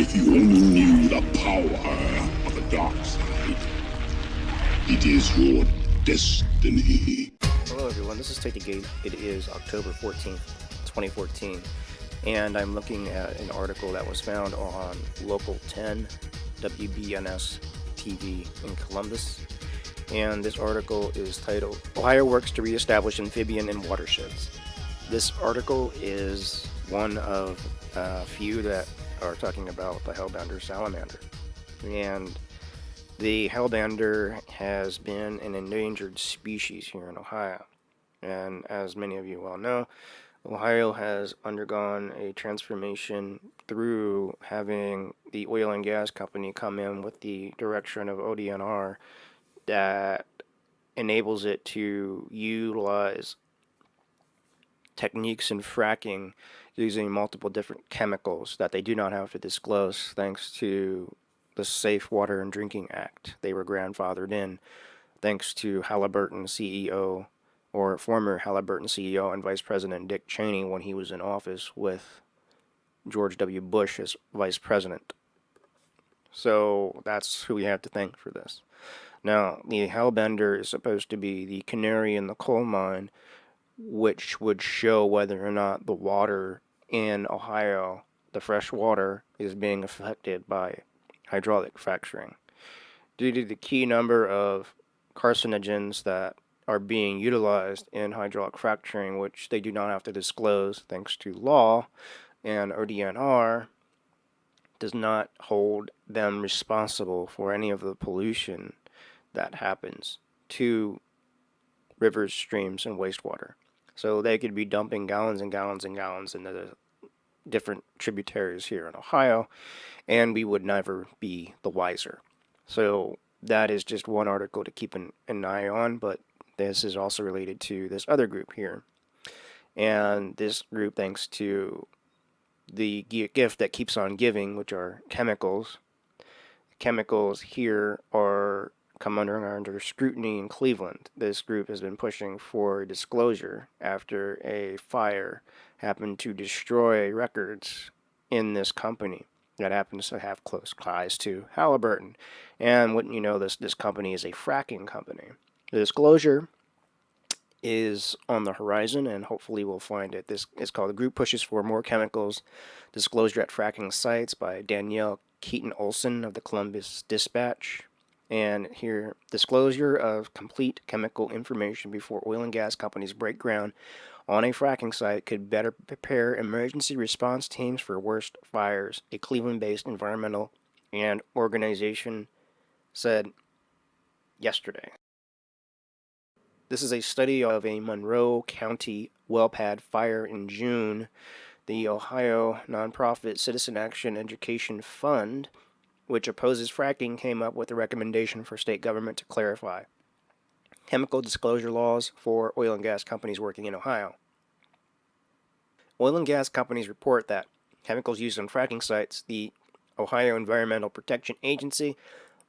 If you only knew the power of the dark side, it is your destiny. Hello everyone, this is Take the Gate. It is October 14th, 2014, and I'm looking at an article that was found on Local 10, WBNS TV in Columbus, and this article is titled, Ohio Works to Reestablish Amphibian in Watersheds. This article is one of a few that are talking about the hellbender salamander, and the hellbender has been an endangered species here in Ohio, and as many of you well know, Ohio has undergone a transformation through having the oil and gas company come in with the direction of ODNR that enables it to utilize techniques in fracking using multiple different chemicals that they do not have to disclose thanks to the Safe Water and Drinking Act. They were grandfathered in thanks to Halliburton CEO, or former Halliburton CEO and Vice President Dick Cheney when he was in office with George W. Bush as Vice President. So that's who we have to thank for this. Now, the hellbender is supposed to be the canary in the coal mine, which would show whether or not the water in Ohio, the fresh water, is being affected by hydraulic fracturing. Due to the key number of carcinogens that are being utilized in hydraulic fracturing, which they do not have to disclose thanks to law, and ODNR does not hold them responsible for any of the pollution that happens to rivers, streams, and wastewater. So they could be dumping gallons and gallons and gallons into the different tributaries here in Ohio, and we would never be the wiser. So that is just one article to keep an eye on, but this is also related to this other group here. And this group, thanks to the gift that keeps on giving, which are chemicals. Chemicals here are come under scrutiny in Cleveland. This group has been pushing for disclosure after a fire happened to destroy records in this company that happens to have close ties to Halliburton. And wouldn't you know, this company is a fracking company. The disclosure is on the horizon, and hopefully we'll find it. This is called The Group Pushes for More Chemicals Disclosure at Fracking Sites by Danielle Keeton-Olsen of the Columbus Dispatch. And here, disclosure of complete chemical information before oil and gas companies break ground on a fracking site could better prepare emergency response teams for worst fires, a Cleveland-based environmental and organization said yesterday. This is a study of a Monroe County well pad fire in June. The Ohio nonprofit Citizen Action Education Fund, which opposes fracking, came up with a recommendation for state government to clarify chemical disclosure laws for oil and gas companies working in Ohio. Oil and gas companies report that chemicals used on fracking sites, the Ohio Environmental Protection Agency,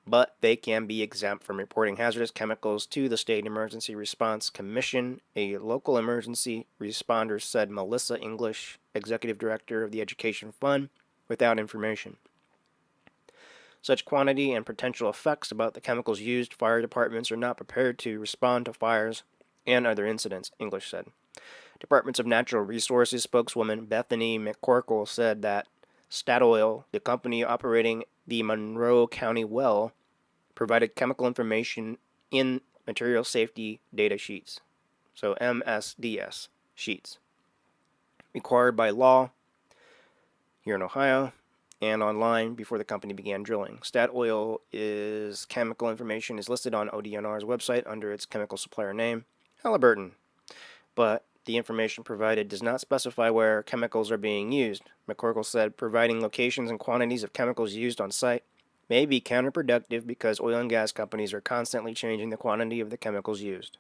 but they can be exempt from reporting hazardous chemicals to the State Emergency Response Commission, a local emergency responder said Melissa English, executive director of the Education Fund, without information. Such quantity and potential effects about the chemicals used, fire departments are not prepared to respond to fires and other incidents, English said. Departments of Natural Resources spokeswoman Bethany McCorkle said that Statoil, the company operating the Monroe County well, provided chemical information in material safety data sheets, so MSDS sheets, required by law here in Ohio and online before the company began drilling. Statoil's chemical information is listed on ODNR's website under its chemical supplier name, Halliburton, but the information provided does not specify where chemicals are being used. McCorkle said providing locations and quantities of chemicals used on site may be counterproductive because oil and gas companies are constantly changing the quantity of the chemicals used.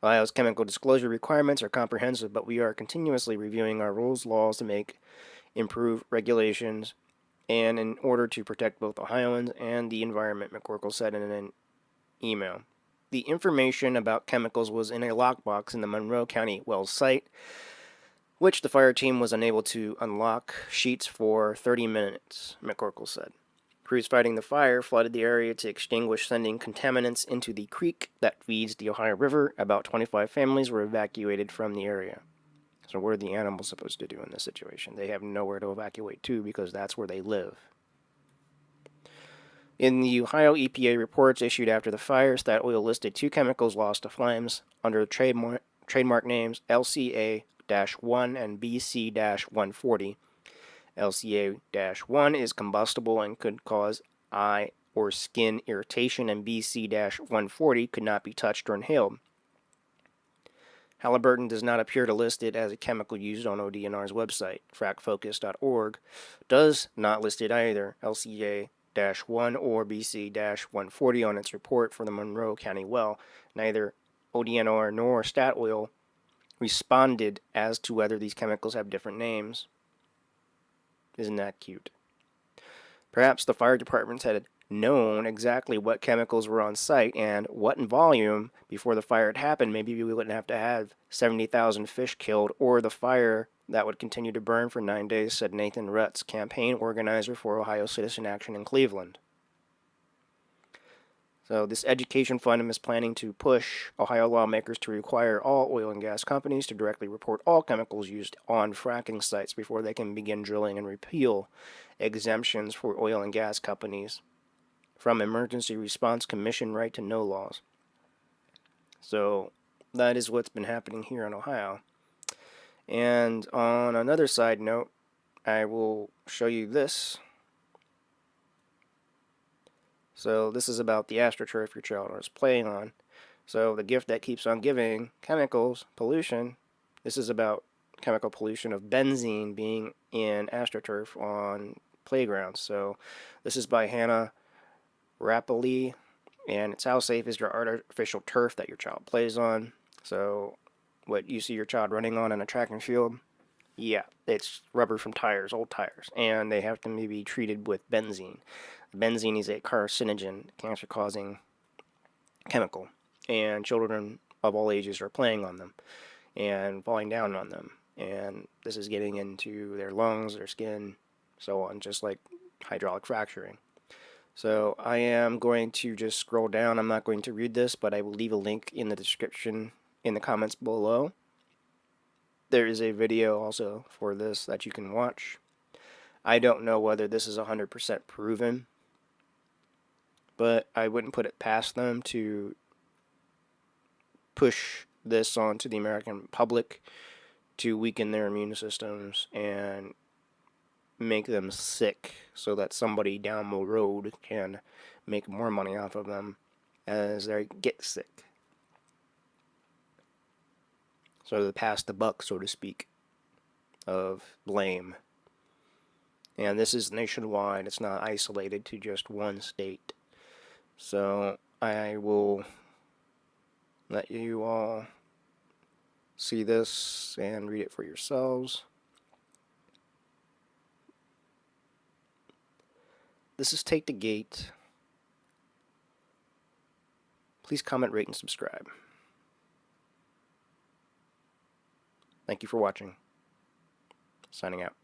Ohio's chemical disclosure requirements are comprehensive, but we are continuously reviewing our rules, laws to improve regulations, and in order to protect both Ohioans and the environment, McCorkle said in an email. The information about chemicals was in a lockbox in the Monroe County well site, which the fire team was unable to unlock sheets for 30 minutes, McCorkle said. Crews fighting the fire flooded the area to extinguish, sending contaminants into the creek that feeds the Ohio River. About 25 families were evacuated from the area. So what are the animals supposed to do in this situation? They have nowhere to evacuate to because that's where they live. In the Ohio EPA reports issued after the fire, Statoil listed 2 chemicals lost to flames under the trademark names LCA-1 and BC-140. LCA-1 is combustible and could cause eye or skin irritation, and BC-140 could not be touched or inhaled. Halliburton does not appear to list it as a chemical used on ODNR's website. Frackfocus.org does not list it either, LCA-1 or BC-140 on its report for the Monroe County well. Neither ODNR nor Statoil responded as to whether these chemicals have different names. Isn't that cute? Perhaps the fire departments had known exactly what chemicals were on site and what in volume before the fire had happened. Maybe we wouldn't have to have 70,000 fish killed or the fire that would continue to burn for 9 days, said Nathan Rutz, campaign organizer for Ohio Citizen Action in Cleveland. So this education fund is planning to push Ohio lawmakers to require all oil and gas companies to directly report all chemicals used on fracking sites before they can begin drilling, and repeal exemptions for oil and gas companies from Emergency Response Commission right to know laws. So that is what's been happening here in Ohio. And on another side note, I will show you this. So this is about the AstroTurf your child is playing on. So the gift that keeps on giving, chemicals, pollution. This is about chemical pollution of benzene being in AstroTurf on playgrounds. So this is by Hannah Rappleye, and it's how safe is your artificial turf that your child plays on. So what you see your child running on in a track and field, yeah, it's rubber from tires, old tires, and they have to maybe be treated with benzene. Benzene is a carcinogen, cancer-causing chemical, and children of all ages are playing on them and falling down on them, and this is getting into their lungs, their skin, so on, just like hydraulic fracturing. So I am going to just scroll down. I'm not going to read this, but I will leave a link in the description in the comments below. There is a video also for this that you can watch. I don't know whether this is 100% proven, but I wouldn't put it past them to push this onto the American public to weaken their immune systems and make them sick so that somebody down the road can make more money off of them as they get sick. So they pass the buck, so to speak, of blame. And this is nationwide. It's not isolated to just one state. So I will let you all see this and read it for yourselves. This is Take the Gate. Please comment, rate, and subscribe. Thank you for watching. Signing out.